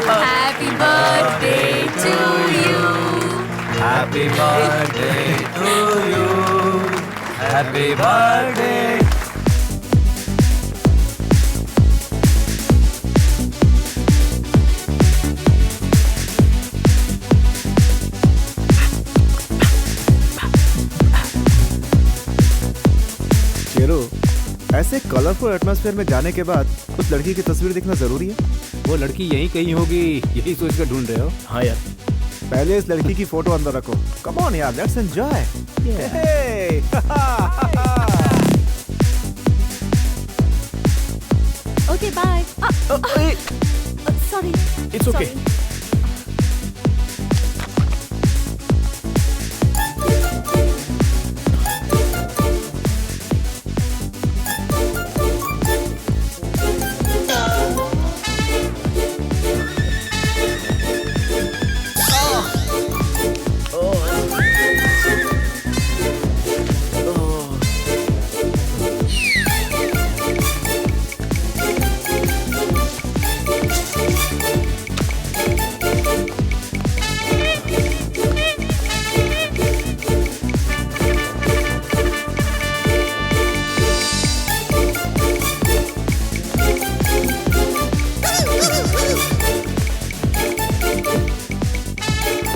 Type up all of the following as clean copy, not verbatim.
Happy birthday to you. Happy birthday to you. Happy birthday. Chero, ऐसे colourful atmosphere में जाने के बाद उस लड़की की तस्वीर देखना जरूरी है। वो लड़की यहीं कहीं होगी, यही सोच कर ढूंढ रहे हो? हाँ यार, पहले इस लड़की की फोटो अंदर रखो। कम ऑन यार, let's enjoy. Okay, bye. Sorry. It's okay. Sorry.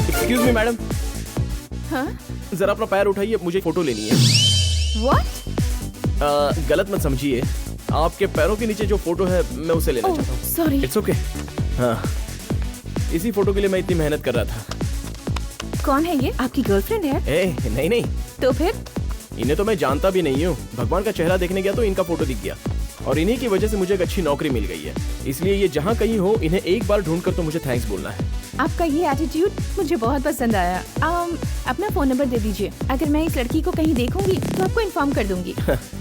Excuse me madam, हाँ? जरा अपना पैर उठाइए, मुझे फोटो लेनी है। What? गलत मत समझिए, आपके पैरों के नीचे जो फोटो है मैं उसे लेना Oh, चाहता हूँ। sorry. It's okay. हाँ, इसी फोटो के लिए मैं इतनी मेहनत कर रहा था। कौन है ये? आपकी गर्लफ्रेंड है? नहीं नहीं, तो फिर? इन्हें तो मैं जानता भी नहीं हूँ। भगवान का चेहरा देखने गया तो इनका फोटो दिख गया और इन्हीं की वजह से मुझे एक अच्छी नौकरी मिल गई है। इसलिए ये जहाँ कहीं हो, इन्हें एक बार ढूंढ कर तो मुझे थैंक्स बोलना है। आपका ये एटीट्यूड मुझे बहुत पसंद आया। अपना फोन नंबर दे दीजिए। अगर मैं इस लड़की को कहीं देखूंगी तो आपको इन्फॉर्म कर दूंगी।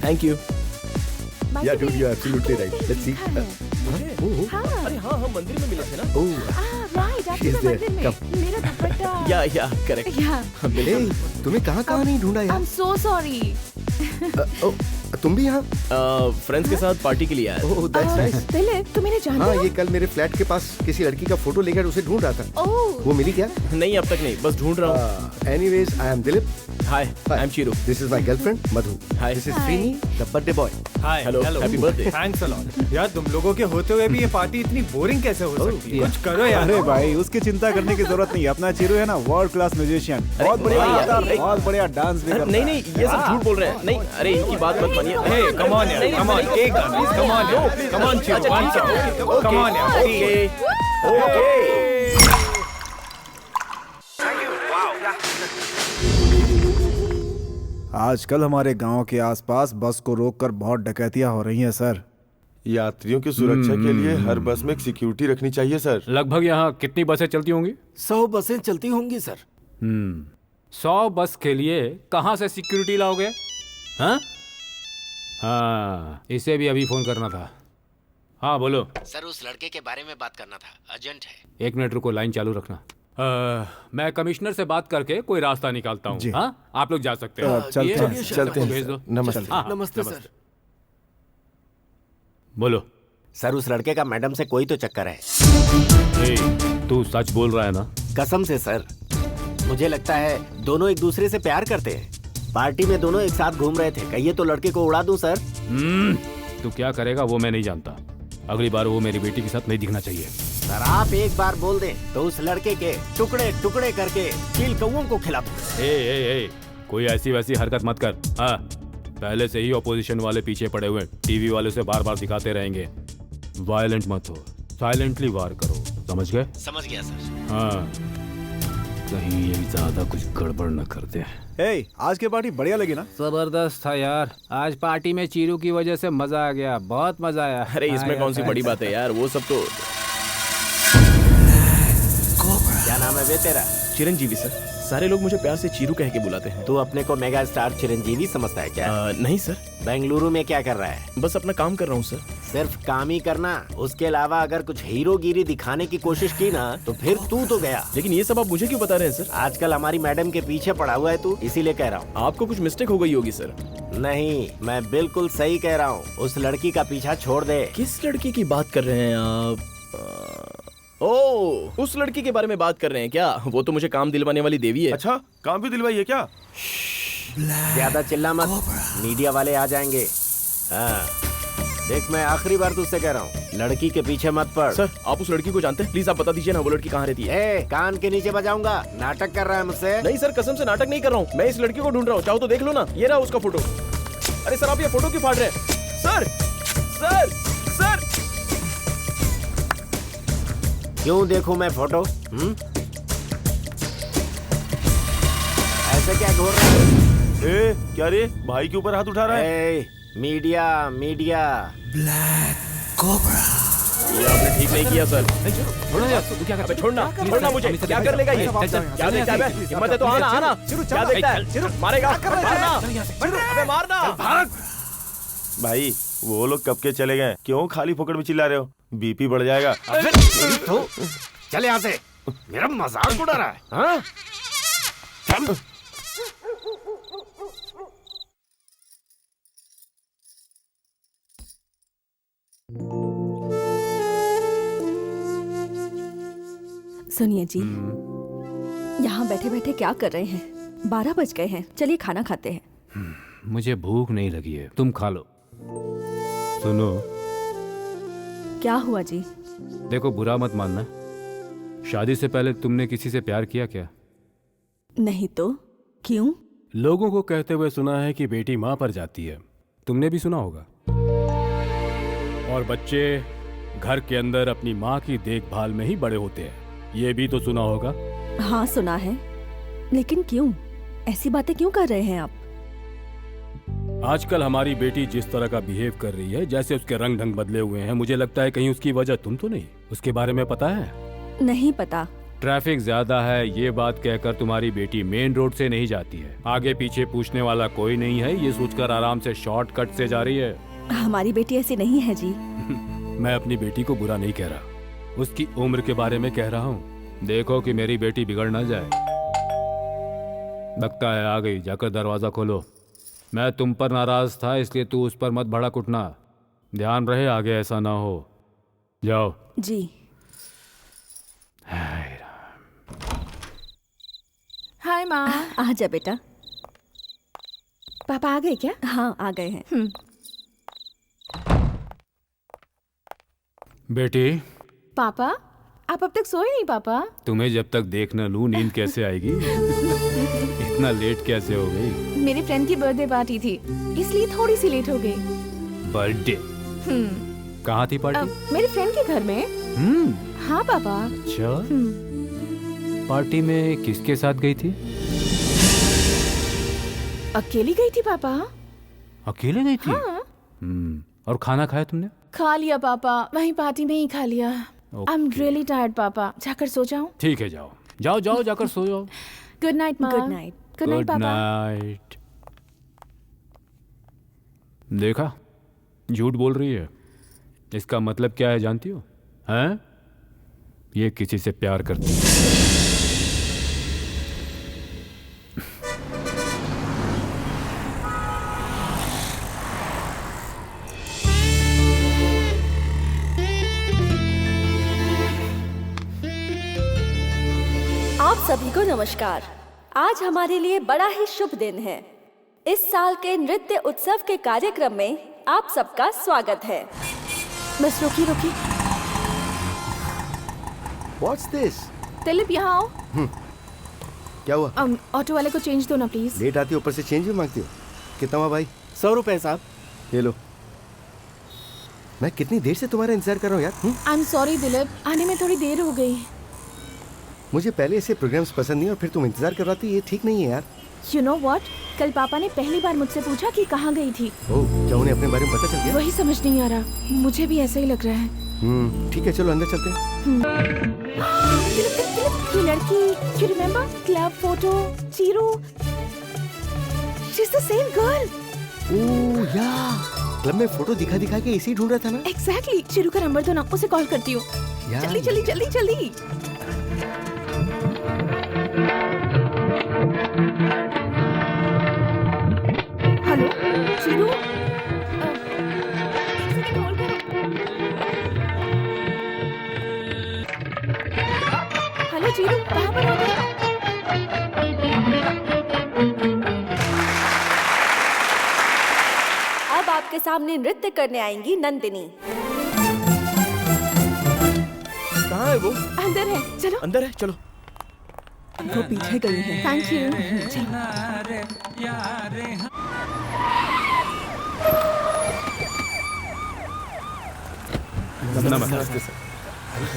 Thank you. Yeah, dude, you're absolutely right. Let's see. हाँ। अरे हाँ, हम मंदिर में मिले थे ना। राइट, आपके She's there. मंदिर में। Come. मेरा दुपट्टा। या करेक्ट। या। बिल्कुल। तुम्हें कहाँ नहीं ढूंढा I'm so sorry. तुम भी यहाँ? फ्रेंड्स के साथ पार्टी के लिए आया था। ओह, दैट्स नाइस। दिलीप, तुम इन्हें जानते हाँ, हो? ये कल मेरे फ्लैट के पास किसी लड़की का फोटो लेकर उसे ढूंढ रहा था। ओह। वो मिली क्या? नहीं, अब तक नहीं, बस ढूंढ रहा हूँ। Anyways, I am Dilip. Hi, I am Chiru. This is my girlfriend Madhu. Hi. This is Hi. Srini, the birthday boy. Hi, hello, happy birthday. Thanks a lot. यार तुम लोगों के होते हुए भी ये पार्टी इतनी बोरिंग कैसे हो सकती है? कुछ करो यार। अरे भाई, उसकी चिंता करने की जरूरत नहीं है। अपना चिरू है ना, वर्ल्ड क्लास म्यूजिशियन, बहुत बढ़िया भाई यार, गाता, अरे- बहुत बढ़िया डांस भी करता है। नहीं, ये सब झूठ बोल रहे हैं। नहीं, अरे इनकी बात मत मानिए। हे, कम ऑन यार, कम ऑन, एक गाना, कम ऑन यार, come on Chiru, one song, come on यार, ओके। आजकल हमारे गांव के आसपास बस को रोककर बहुत डकैतियां हो रही हैं सर। यात्रियों की सुरक्षा के लिए हर बस में एक सिक्योरिटी रखनी चाहिए सर। लगभग यहाँ कितनी बसें चलती होंगी? 100 बसें चलती होंगी सर। 100 बस के लिए कहाँ से सिक्योरिटी लाओगे? हाँ, हाँ, इसे भी अभी फोन करना था। हाँ बोलो। सर, उस लड़के के बारे में बात करना था, अर्जेंट है। 1 मिनट रुको, लाइन चालू रखना। मैं कमिश्नर से बात करके कोई रास्ता निकालता हूँ। हाँ, आप लोग जा सकते हैं। चलते ये हैं, चलते भेज हैं दो। सर। नमस्ते। हाँ, नमस्ते सर। बोलो। सर, उस लड़के का मैडम से कोई तो चक्कर है। तू सच बोल रहा है ना? कसम से सर, मुझे लगता है दोनों एक दूसरे से प्यार करते हैं। पार्टी में दोनों एक साथ घूम रहे थे। कहिए तो लड़के को उड़ा दूं सर? तू क्या करेगा वो मैं नहीं जानता। अगली बार वो मेरी बेटी के साथ नहीं दिखना चाहिए। सर, आप एक बार बोल दें तो उस लड़के के टुकड़े टुकड़े करके चील कौओं को खिला दूं। ए, कोई ऐसी वैसी हरकत मत कर। हाँ, पहले से ही ऑपोजिशन वाले पीछे पड़े हुए, टीवी वाले से बार बार दिखाते रहेंगे। वायलेंट मत हो, साइलेंटली वार करो, समझ गए? समझ गया सर। हाँ, कहीं ये ज्यादा कुछ गड़बड़ न कर दे। ए, आज की पार्टी बढ़िया लगी ना? जबरदस्त था यार। आज पार्टी में चीरू की वजह से मजा आ गया, बहुत मजा आया। अरे इसमें कौन सी बड़ी बात है यार, वो सब तो। क्या नाम है बे तेरा? चिरंजीवी सर। सारे लोग मुझे प्यार से चीरू कह के बुलाते हैं। तू अपने को मेगा स्टार चिरंजीवी समझता है क्या? नहीं सर, बेंगलुरु में क्या कर रहा है? बस अपना काम कर रहा हूँ सर। सिर्फ काम ही करना, उसके अलावा अगर कुछ हीरोगिरी दिखाने की कोशिश की ना तो फिर तू तो गया। लेकिन ये सब आप मुझे क्यों बता रहे हैं सर? आजकल हमारी मैडम के पीछे पड़ा हुआ है तू, इसीलिए कह रहा हूँ। आपको कुछ मिस्टेक हो गई होगी सर। नहीं, मैं बिल्कुल सही कह रहा हूँ। उस लड़की का पीछा छोड़ दे। किस लड़की की बात कर रहे हैं आप? ओ, उस लड़की के बारे में बात कर रहे हैं क्या? वो तो मुझे काम दिलवाने वाली देवी है। अच्छा, काम भी दिलवाइए क्या? ज्यादा चिल्ला मत, मीडिया वाले आ जाएंगे। हाँ, देख मैं आखिरी बार तुझसे कह रहा हूँ, लड़की के पीछे मत पड़। सर, आप उस लड़की को जानते हैं? प्लीज आप बता दीजिए ना, वो लड़की कहाँ रहती है? कान के नीचे बजाऊंगा। नाटक कर रहा है मुझसे? नहीं सर, कसम से नाटक नहीं कर रहा हूँ। मैं इस लड़की को ढूंढ रहा हूँ, चाहो तो देख लो ना। ये रहा उसका फोटो। अरे सर, आप ये फोटो क्यों फाड़ रहे हैं? सर सर सर क्यों देखूं मैं फोटो? ऐसे क्या घूर रहा है? क्या रे, भाई के ऊपर हाथ उठा रहा है? Media media. ये आपने ठीक नहीं किया सर। छोड़ना यार, तू क्या कर? छोड़ना मुझे। क्या कर लेगा ये? क्या देखता है? हिम्मत है तो आना आना। क्या देखता है? मारेगा, मारना। अबे मारना। भाई वो लोग कब के चले गए? क्यों खाली फोकट में चिल्ला रहे हो? बीपी बढ़ जाएगा। तो चल यहाँ से, मेरा मजाक उड़ा रहा है। हाँ? चल। सुनिए जी, यहाँ बैठे बैठे क्या कर रहे हैं? 12 बज गए हैं, चलिए खाना खाते हैं। मुझे भूख नहीं लगी है, तुम खा लो। सुनो, क्या हुआ जी? देखो बुरा मत मानना, शादी से पहले तुमने किसी से प्यार किया क्या? नहीं तो क्यों? लोगों को कहते हुए सुना है कि बेटी माँ पर जाती है, तुमने भी सुना होगा। और बच्चे घर के अंदर अपनी माँ की देखभाल में ही बड़े होते हैं, ये भी तो सुना होगा। हाँ सुना है, लेकिन क्यों? ऐसी बातें क्यों कर रहे हैं आप? आजकल हमारी बेटी जिस तरह का बिहेव कर रही है, जैसे उसके रंग ढंग बदले हुए हैं, मुझे लगता है कहीं उसकी वजह तुम तो नहीं? उसके बारे में पता है? नहीं पता। ट्रैफिक ज्यादा है ये बात कहकर तुम्हारी बेटी मेन रोड से नहीं जाती है, आगे पीछे पूछने वाला कोई नहीं है ये सोचकर आराम से शॉर्टकट से जा रही है। हमारी बेटी ऐसी नहीं है जी। मैं अपनी बेटी को बुरा नहीं कह रहा, उसकी उम्र के बारे में कह रहा हूँ। देखो कि मेरी बेटी बिगड़ ना जाए। लगता है आ गई, जाकर दरवाजा खोलो। मैं तुम पर नाराज था इसलिए तू उस पर मत भड़क उठना, ध्यान रहे आगे ऐसा ना हो। जाओ जी। हाय माँ। आ जा बेटा। पापा आ गए क्या? हाँ आ गए हैं। बेटी। पापा आप अब तक सोए नहीं? पापा तुम्हें जब तक देख न लूं नींद कैसे आएगी? इतना लेट कैसे हो गई? मेरे फ्रेंड की बर्थडे पार्टी थी इसलिए थोड़ी सी लेट हो गई। बर्थडे? कहाँ थी पार्टी? मेरे फ्रेंड के घर में। हाँ पापा। अच्छा, पार्टी में किसके साथ गई थी? अकेली गई थी पापा। अकेले गई थी? हाँ। और खाना खाया तुमने? खा लिया पापा, वहीं पार्टी में ही खा लिया। आई एम रियली टायर्ड पापा, जाकर सो जाऊं? ठीक है जाओ जाओ जाओ जाकर सो जाओ। गुड नाइट माँ। Good night. गुड नाइट पापा। नाइट। देखा, झूठ बोल रही है। इसका मतलब क्या है जानती हो? हैं? ये किसी से प्यार करती है। आप सभी को नमस्कार। आज हमारे लिए बड़ा ही शुभ दिन है। इस साल के नृत्य उत्सव के कार्यक्रम में आप सबका स्वागत है। बस रोकी रोकी। What's this? दिलीप यहाँ आओ। क्या हुआ? ऑटो वाले को चेंज दो ना प्लीज। लेट आती हो, ऊपर से चेंज भी मांगती हो। कितना हुआ भाई? 100 रुपए साहब। ये लो। मैं कितनी देर से तुम्हारा इंतजार कर रहा हूँ यार। आई एम सॉरी दिलीप, आने में थोड़ी देर हो गई। मुझे पहले ऐसे प्रोग्राम्स पसंद नहीं और फिर तुम इंतजार करवाती, ये ठीक नहीं है यार। यू नो व्हाट, कल पापा ने पहली बार मुझसे पूछा कि कहाँ गई थी। ओह, क्या उन्हें अपने बारे में पता चल गया? वही समझ नहीं आ रहा, मुझे भी ऐसा ही लग रहा है। ठीक है चलो अंदर चलते हैं। ये लड़की, you remember club photo, Chiru, she is the same girl. Oh yeah, club में फोटो दिखा दिखा के इसी ढूंढ रहा था ना। एग्जैक्टली। चीरू का नंबर दो ना, उसे कॉल करती हूँ। जल्दी जल्दी जल्दी जल्दी। हेलो चीरू कहाँ पर हो तुम? अब आपके सामने नृत्य करने आएंगी नंदिनी। कहाँ है वो? अंदर है, चलो। अंदर है, चलो। वो पीछे गई है। Thank you. नमस्ते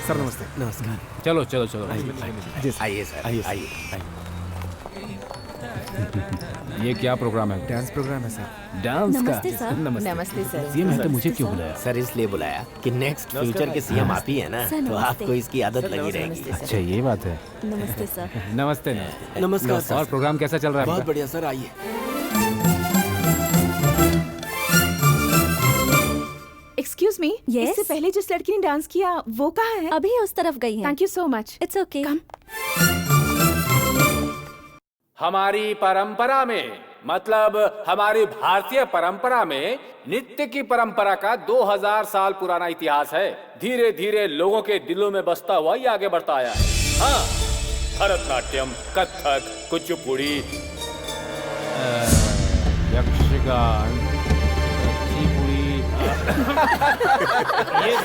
सर नमस्ते। नमस्कार। चलो चलो चलो। आइए सर, आइए। ये क्या प्रोग्राम है? डांस प्रोग्राम है सर। डांस का? नमस्ते सर। नमस्ते सर। सीएम है तो मुझे क्यों बुलाया? सर इसलिए बुलाया कि नेक्स्ट फ्यूचर के सीएम आप ही है ना, सर, तो नमस्ते। आपको इसकी आदत लगी रहेगी। अच्छा ये बात है। नमस्ते सर। नमस्ते। नमस्कार सर। और प्रोग्राम कैसा चल रहा है? बहुत बढ़िया सर, आइए। Excuse me, Yes? इससे पहले जिस लड़की ने डांस किया वो कहाँ है? अभी उस तरफ गई हैं। Thank you so much. It's okay. हमारी परंपरा में, मतलब हमारी भारतीय परंपरा में नृत्य की परंपरा का 2000 साल पुराना इतिहास है। धीरे धीरे लोगों के दिलों में बसता हुआ ये आगे बढ़ता आया है। हाँ, भरतनाट्यम, कथक, कुचिपुड़ी, यक्षगान, कुचिपुड़ी, ये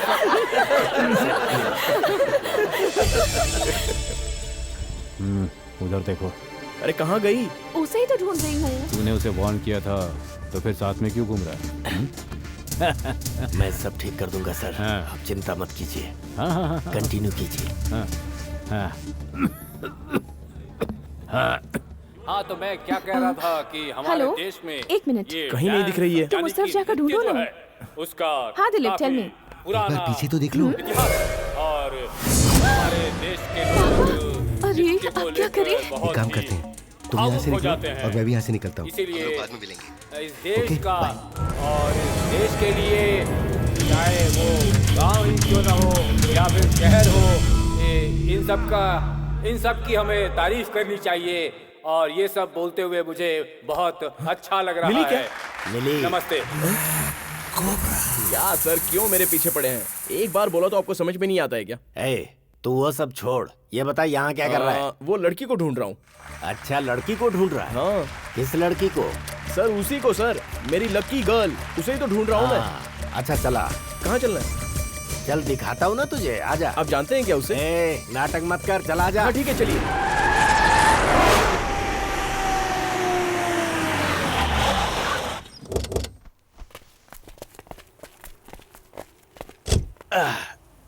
उधर देखो। अरे कहाँ गई? उसे ही तो ढूंढ रही हूँ। तूने उसे वार्न किया था तो फिर साथ में क्यों घूम रहा है? मैं सब ठीक कर दूंगा सर, हाँ। आप चिंता मत कीजिए। हाँ हाँ हाँ कंटिन्यू कीजिए। हाँ हाँ हाँ। हाँ तो मैं क्या कह रहा था कि हमारे हेलो, देश में एक मिनट। ये कहीं नहीं दिख रही है। तुम उस तरफ जाकर ढूंढो ना। उसका हाँ, दिलीप, tell me। पुराना पीछे तो देख लो। इतिहास और हमारे देश के लोग अरे, नृत्य को अब क्या लेकर करें? बहुत काम ही करते हैं, तुम भावुक यहाँ से हो निकलो जाते हैं। और मैं भी यहाँ से निकलता हूँ। इसीलिए बाद में मिलेंगे। इस देश ओके, का बाय। और इस देश के लिए, चाहे वो गांव ही क्यों ना हो या फिर शहर हो, इन सब की हमें तारीफ करनी चाहिए। और ये सब बोलते हुए मुझे बहुत अच्छा लग रहा मिली है। क्या? मिली। नमस्ते। क्या सर, क्यों मेरे पीछे पड़े हैं? एक बार बोला तो आपको समझ में नहीं आता है क्या? ए, तू वो सब छोड़, ये बता यहाँ क्या कर रहा है? वो लड़की को ढूंढ रहा हूँ। अच्छा, लड़की को ढूंढ रहा है? हाँ किस लड़की को? सर, उसी को सर, मेरी लकी गर्ल, उसे ही तो ढूंढ रहा हूँ मैं। हाँ, अच्छा चला, कहाँ चलना है? चल दिखाता हूँ ना तुझे, आजा। आप जानते हैं क्या उसे? ए, नाटक मत कर, चला जा। हाँ ठीक है, चलिए।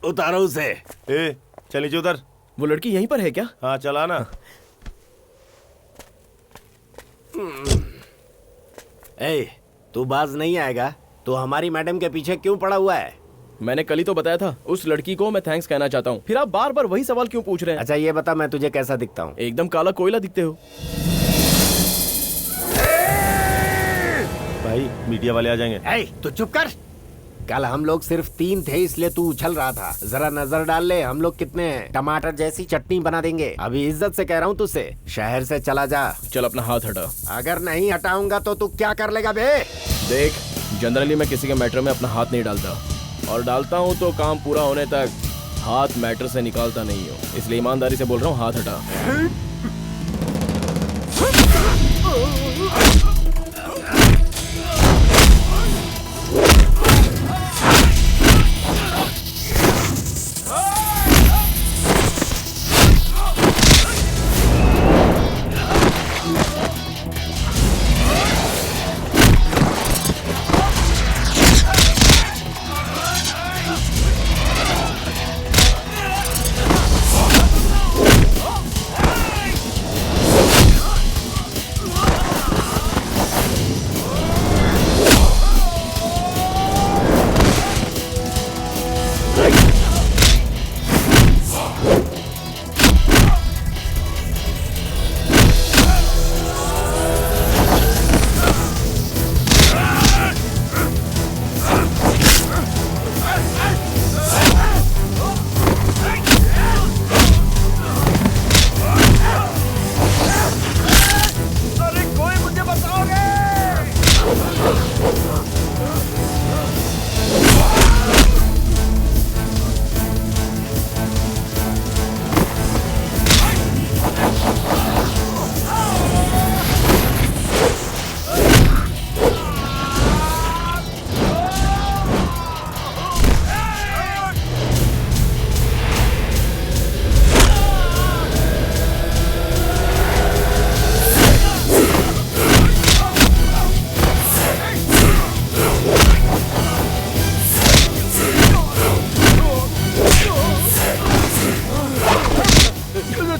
उतारो उसे। ए, चल नीचे उतर। वो लड़की यहीं पर है क्या? हाँ चला ना। ए, तू बाज नहीं आएगा? तू हमारी मैडम के पीछे क्यों पड़ा हुआ है? मैंने कल ही तो बताया था, उस लड़की को मैं थैंक्स कहना चाहता हूँ। फिर आप बार बार वही सवाल क्यों पूछ रहे हैं? अच्छा ये बता, मैं तुझे कैसा दिखता हूँ? एकदम काला कोयला दिखते हो। भाई मीडिया वाले आ जाएंगे। ए, तू चुप कर। कल हम लोग सिर्फ 3 थे, इसलिए तू उछल रहा था। जरा नजर डाल ले, हम लोग कितने हैं। टमाटर जैसी चटनी बना देंगे। अभी इज्जत से कह रहा हूँ तुझसे, शहर से चला जा। चल अपना हाथ हटा। अगर नहीं हटाऊंगा तो तू क्या कर लेगा बे? देख, जनरली मैं किसी के मैटर में अपना हाथ नहीं डालता, और डालता हूँ तो काम पूरा होने तक हाथ मैटर से निकालता नहीं हूँ। इसलिए ईमानदारी से बोल रहा हूँ, हाथ हटा।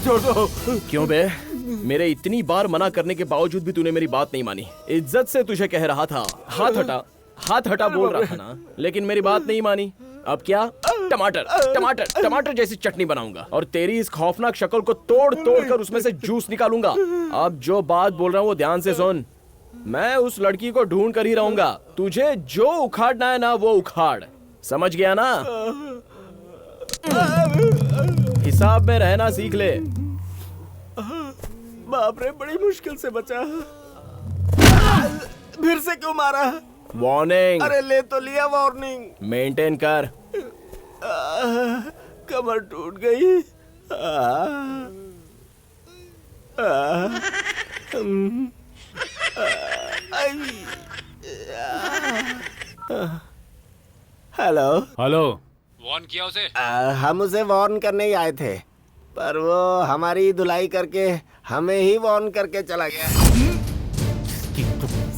छोड़ दो। क्यों बे? मेरे इतनी बार मना करने के बावजूद भी तूने मेरी बात नहीं मानी। इज्जत से तुझे कह रहा था हाथ हटा बोल रहा था ना, लेकिन मेरी बात नहीं मानी। अब क्या? टमाटर जैसी चटनी बनाऊंगा और तेरी इस खौफनाक शक्ल को तोड़ कर उसमें से जूस निकालूंगा। अब जो बात बोल रहा हूँ वो ध्यान से सुन। मैं उस लड़की को ढूंढ कर ही रहूंगा। तुझे जो उखाड़ना है ना वो उखाड़, समझ गया ना? हिसाब में रहना सीख ले। बाप रे, बड़ी मुश्किल से बचा। फिर से क्यों मारा? वार्निंग। अरे ले तो लिया वार्निंग। मेंटेन कर। कमर टूट गई। हेलो। वार्न किया उसे? हम उसे वार्न करने ही आए थे, पर वो हमारी धुलाई करके हमें ही वार्न करके चला गया।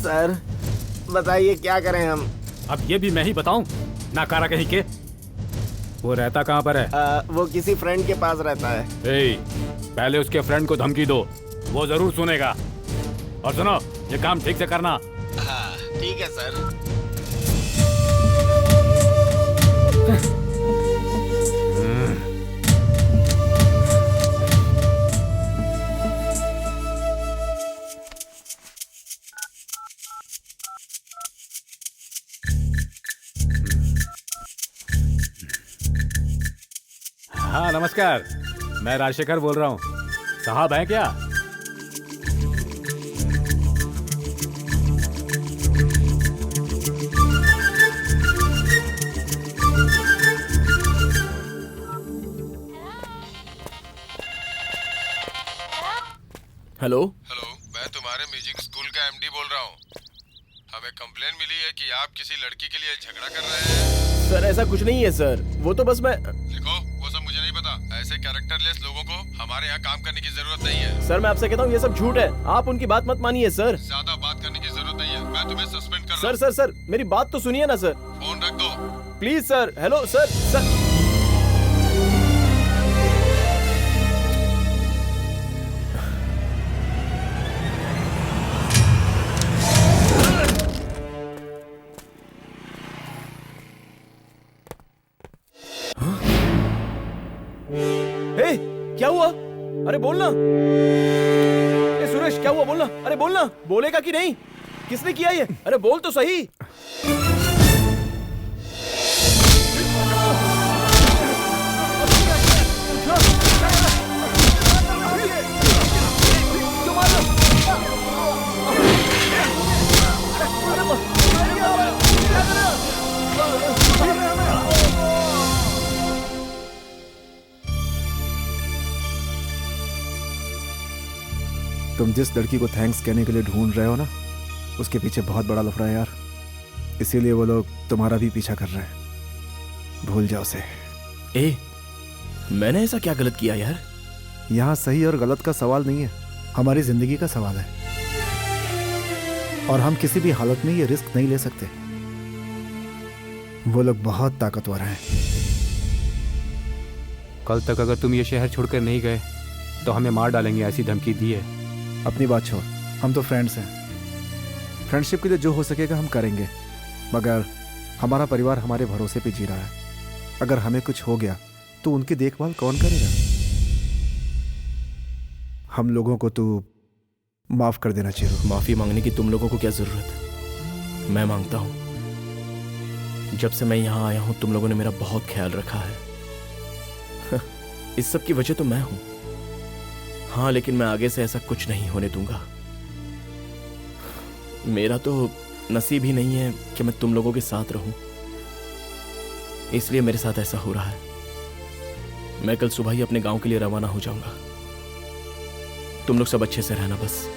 सर बताइए क्या करें हम? अब ये भी मैं ही बताऊं? नाकारा कहीं के। वो रहता कहाँ पर है? वो किसी फ्रेंड के पास रहता है। पहले उसके फ्रेंड को धमकी दो, वो जरूर सुनेगा। और सुनो, ये काम ठीक से करना। हाँ ठीक है सर। हाँ नमस्कार, मैं राजशेखर बोल रहा हूँ। साहब हैं क्या? हेलो, मैं तुम्हारे म्यूजिक स्कूल का एमडी बोल रहा हूँ। हमें कंप्लेन मिली है कि आप किसी लड़की के लिए झगड़ा कर रहे हैं। सर ऐसा कुछ नहीं है सर, वो तो बस मैं। देखो वो सब मुझे नहीं पता। ऐसे कैरेक्टरलेस लोगों को हमारे यहाँ काम करने की जरूरत नहीं है। सर मैं आपसे कहता हूँ ये सब झूठ है, आप उनकी बात मत मानिए सर। ज्यादा बात करने की जरूरत नहीं है, मैं तुम्हें सस्पेंड कर रहा हूँ। सर मेरी बात तो सुनिए ना सर। फोन रख दो प्लीज सर। Hello sir. क्या हुआ? अरे बोलना। सुरेश क्या हुआ? बोलना। अरे बोलना। बोलेगा कि नहीं? किसने किया ये? अरे बोल तो सही। तुम जिस लड़की को थैंक्स कहने के लिए ढूंढ रहे हो ना, उसके पीछे बहुत बड़ा लफड़ा है यार। इसीलिए वो लोग तुम्हारा भी पीछा कर रहे हैं। भूल जाओ उसे। मैंने ऐसा क्या गलत किया यार? यहाँ सही और गलत का सवाल नहीं है, हमारी जिंदगी का सवाल है। और हम किसी भी हालत में ये रिस्क नहीं ले सकते। वो लोग बहुत ताकतवर हैं। कल तक अगर तुम ये शहर छोड़कर नहीं गए तो हमें मार डालेंगे, ऐसी धमकी दी है। अपनी बात छोड़, हम तो फ्रेंड्स हैं। फ्रेंडशिप के लिए जो हो सकेगा हम करेंगे, मगर हमारा परिवार हमारे भरोसे पे जी रहा है। अगर हमें कुछ हो गया तो उनकी देखभाल कौन करेगा? हम लोगों को तो माफ कर देना चाहिए। माफी मांगने की तुम लोगों को क्या जरूरत है? मैं मांगता हूं। जब से मैं यहां आया हूं तुम लोगों ने मेरा बहुत ख्याल रखा है। इस सब की वजह तो मैं हूं। हाँ, लेकिन मैं आगे से ऐसा कुछ नहीं होने दूंगा। मेरा तो नसीब ही नहीं है कि मैं तुम लोगों के साथ रहूं, इसलिए मेरे साथ ऐसा हो रहा है। मैं कल सुबह ही अपने गांव के लिए रवाना हो जाऊंगा। तुम लोग सब अच्छे से रहना बस।